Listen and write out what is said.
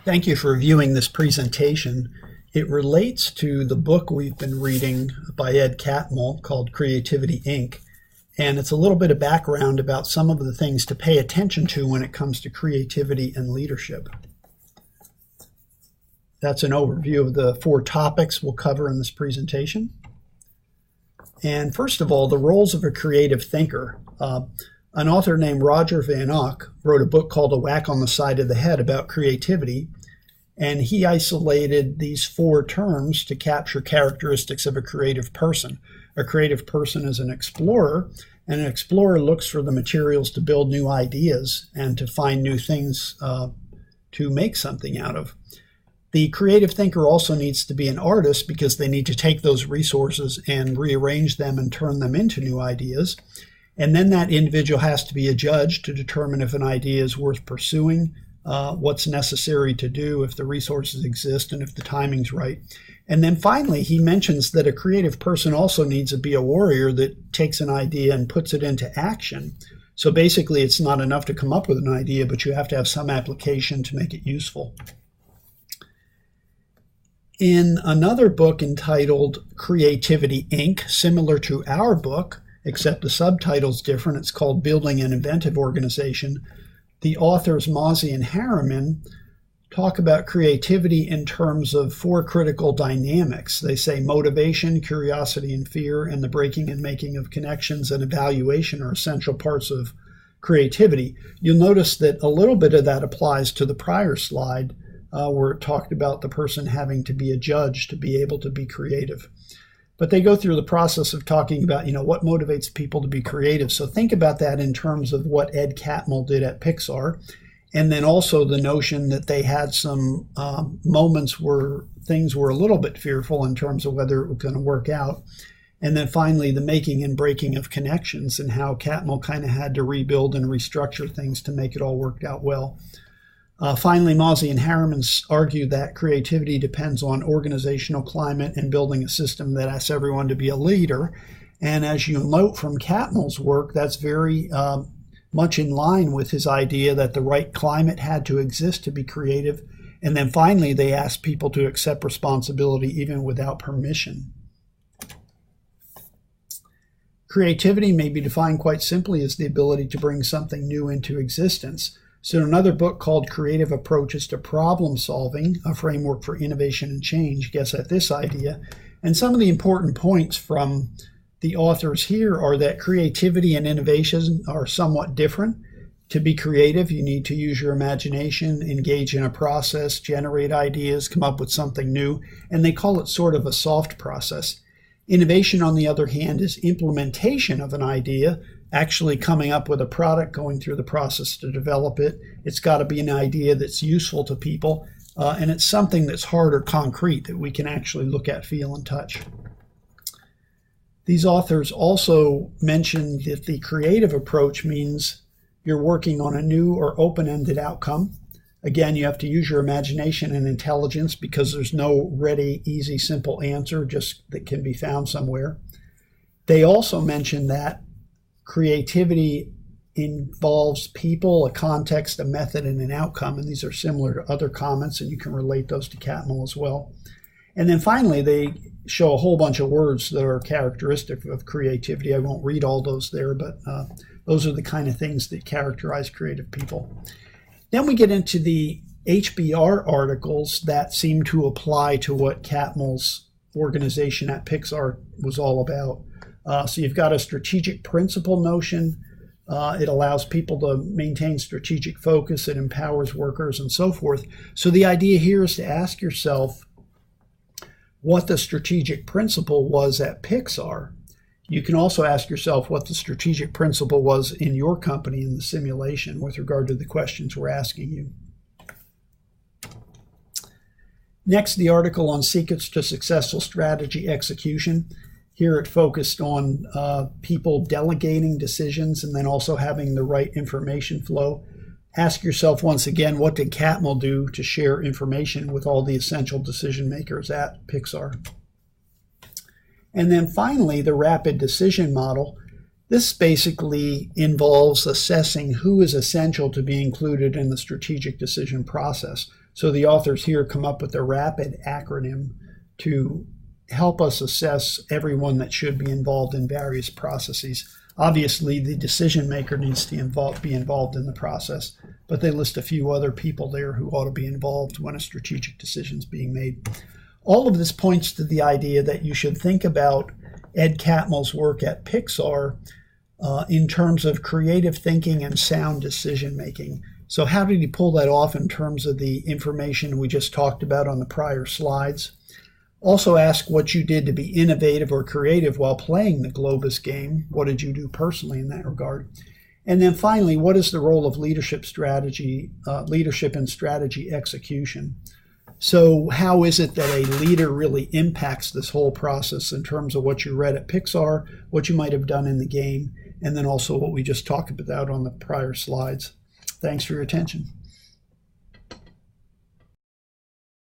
Thank you for viewing this presentation. It relates to the book we've been reading by Ed Catmull called Creativity, Inc. And it's a little bit of background about some of the things to pay attention to when it comes to creativity and leadership. That's an overview of the 4 topics we'll cover in this presentation. And first of all, the roles of a creative thinker. An author named Roger Van Ock wrote a book called A Whack on the Side of the Head about creativity, and he isolated these 4 terms to capture characteristics of a creative person. A creative person is an explorer, and an explorer looks for the materials to build new ideas and to find new things to make something out of. The creative thinker also needs to be an artist because they need to take those resources and rearrange them and turn them into new ideas. And then that individual has to be a judge to determine if an idea is worth pursuing, what's necessary to do, if the resources exist, and if the timing's right. And then finally, he mentions that a creative person also needs to be a warrior that takes an idea and puts it into action. So basically, it's not enough to come up with an idea, but you have to have some application to make it useful. In another book entitled Creativity, Inc., similar to our book, except the subtitle's different, it's called Building an Inventive Organization, the authors Mozzie and Harriman talk about creativity in terms of 4 critical dynamics. They say motivation, curiosity, and fear, and the breaking and making of connections and evaluation are essential parts of creativity. You'll notice that a little bit of that applies to the prior slide, where it talked about the person having to be a judge to be able to be creative. But they go through the process of talking about, what motivates people to be creative. So think about that in terms of what Ed Catmull did at Pixar. And then also the notion that they had some moments where things were a little bit fearful in terms of whether it was going to work out. And then finally, the making and breaking of connections and how Catmull kind of had to rebuild and restructure things to make it all work out well. Finally, Mozzie and Harriman argue that creativity depends on organizational climate and building a system that asks everyone to be a leader. And as you'll note from Catmull's work, that's very much in line with his idea that the right climate had to exist to be creative. And then finally, they ask people to accept responsibility even without permission. Creativity may be defined quite simply as the ability to bring something new into existence. So in another book called Creative Approaches to Problem Solving, a framework for innovation and change, gets at this idea. And some of the important points from the authors here are that creativity and innovation are somewhat different. To be creative, you need to use your imagination, engage in a process, generate ideas, come up with something new, and they call it sort of a soft process. Innovation, on the other hand, is implementation of an idea, actually coming up with a product, going through the process to develop it. It's got to be an idea that's useful to people, and it's something that's hard or concrete that we can actually look at, feel, and touch. These authors also mention that the creative approach means you're working on a new or open-ended outcome. Again, you have to use your imagination and intelligence because there's no ready, easy, simple answer just that can be found somewhere. They also mention that creativity involves people, a context, a method, and an outcome, and these are similar to other comments, and you can relate those to Catmull as well. And then finally, they show a whole bunch of words that are characteristic of creativity. I won't read all those there, but those are the kind of things that characterize creative people. Then we get into the HBR articles that seem to apply to what Catmull's organization at Pixar was all about. So you've got a strategic principle notion. It allows people to maintain strategic focus. It empowers workers and so forth. So the idea here is to ask yourself what the strategic principle was at Pixar. You can also ask yourself what the strategic principle was in your company in the simulation with regard to the questions we're asking you. Next, the article on secrets to successful strategy execution. Here it focused on people delegating decisions and then also having the right information flow. Ask yourself once again, what did Catmull do to share information with all the essential decision makers at Pixar? And then finally, the rapid decision model. This basically involves assessing who is essential to be included in the strategic decision process. So the authors here come up with a RAPID acronym to help us assess everyone that should be involved in various processes. Obviously, the decision maker needs to be involved in the process, but they list a few other people there who ought to be involved when a strategic decision is being made. All of this points to the idea that you should think about Ed Catmull's work at Pixar in terms of creative thinking and sound decision making. So how did he pull that off in terms of the information we just talked about on the prior slides? Also ask what you did to be innovative or creative while playing the Globus game. What did you do personally in that regard? And then finally, what is the role of leadership and strategy execution? So how is it that a leader really impacts this whole process in terms of what you read at Pixar, what you might have done in the game, and then also what we just talked about on the prior slides? Thanks for your attention.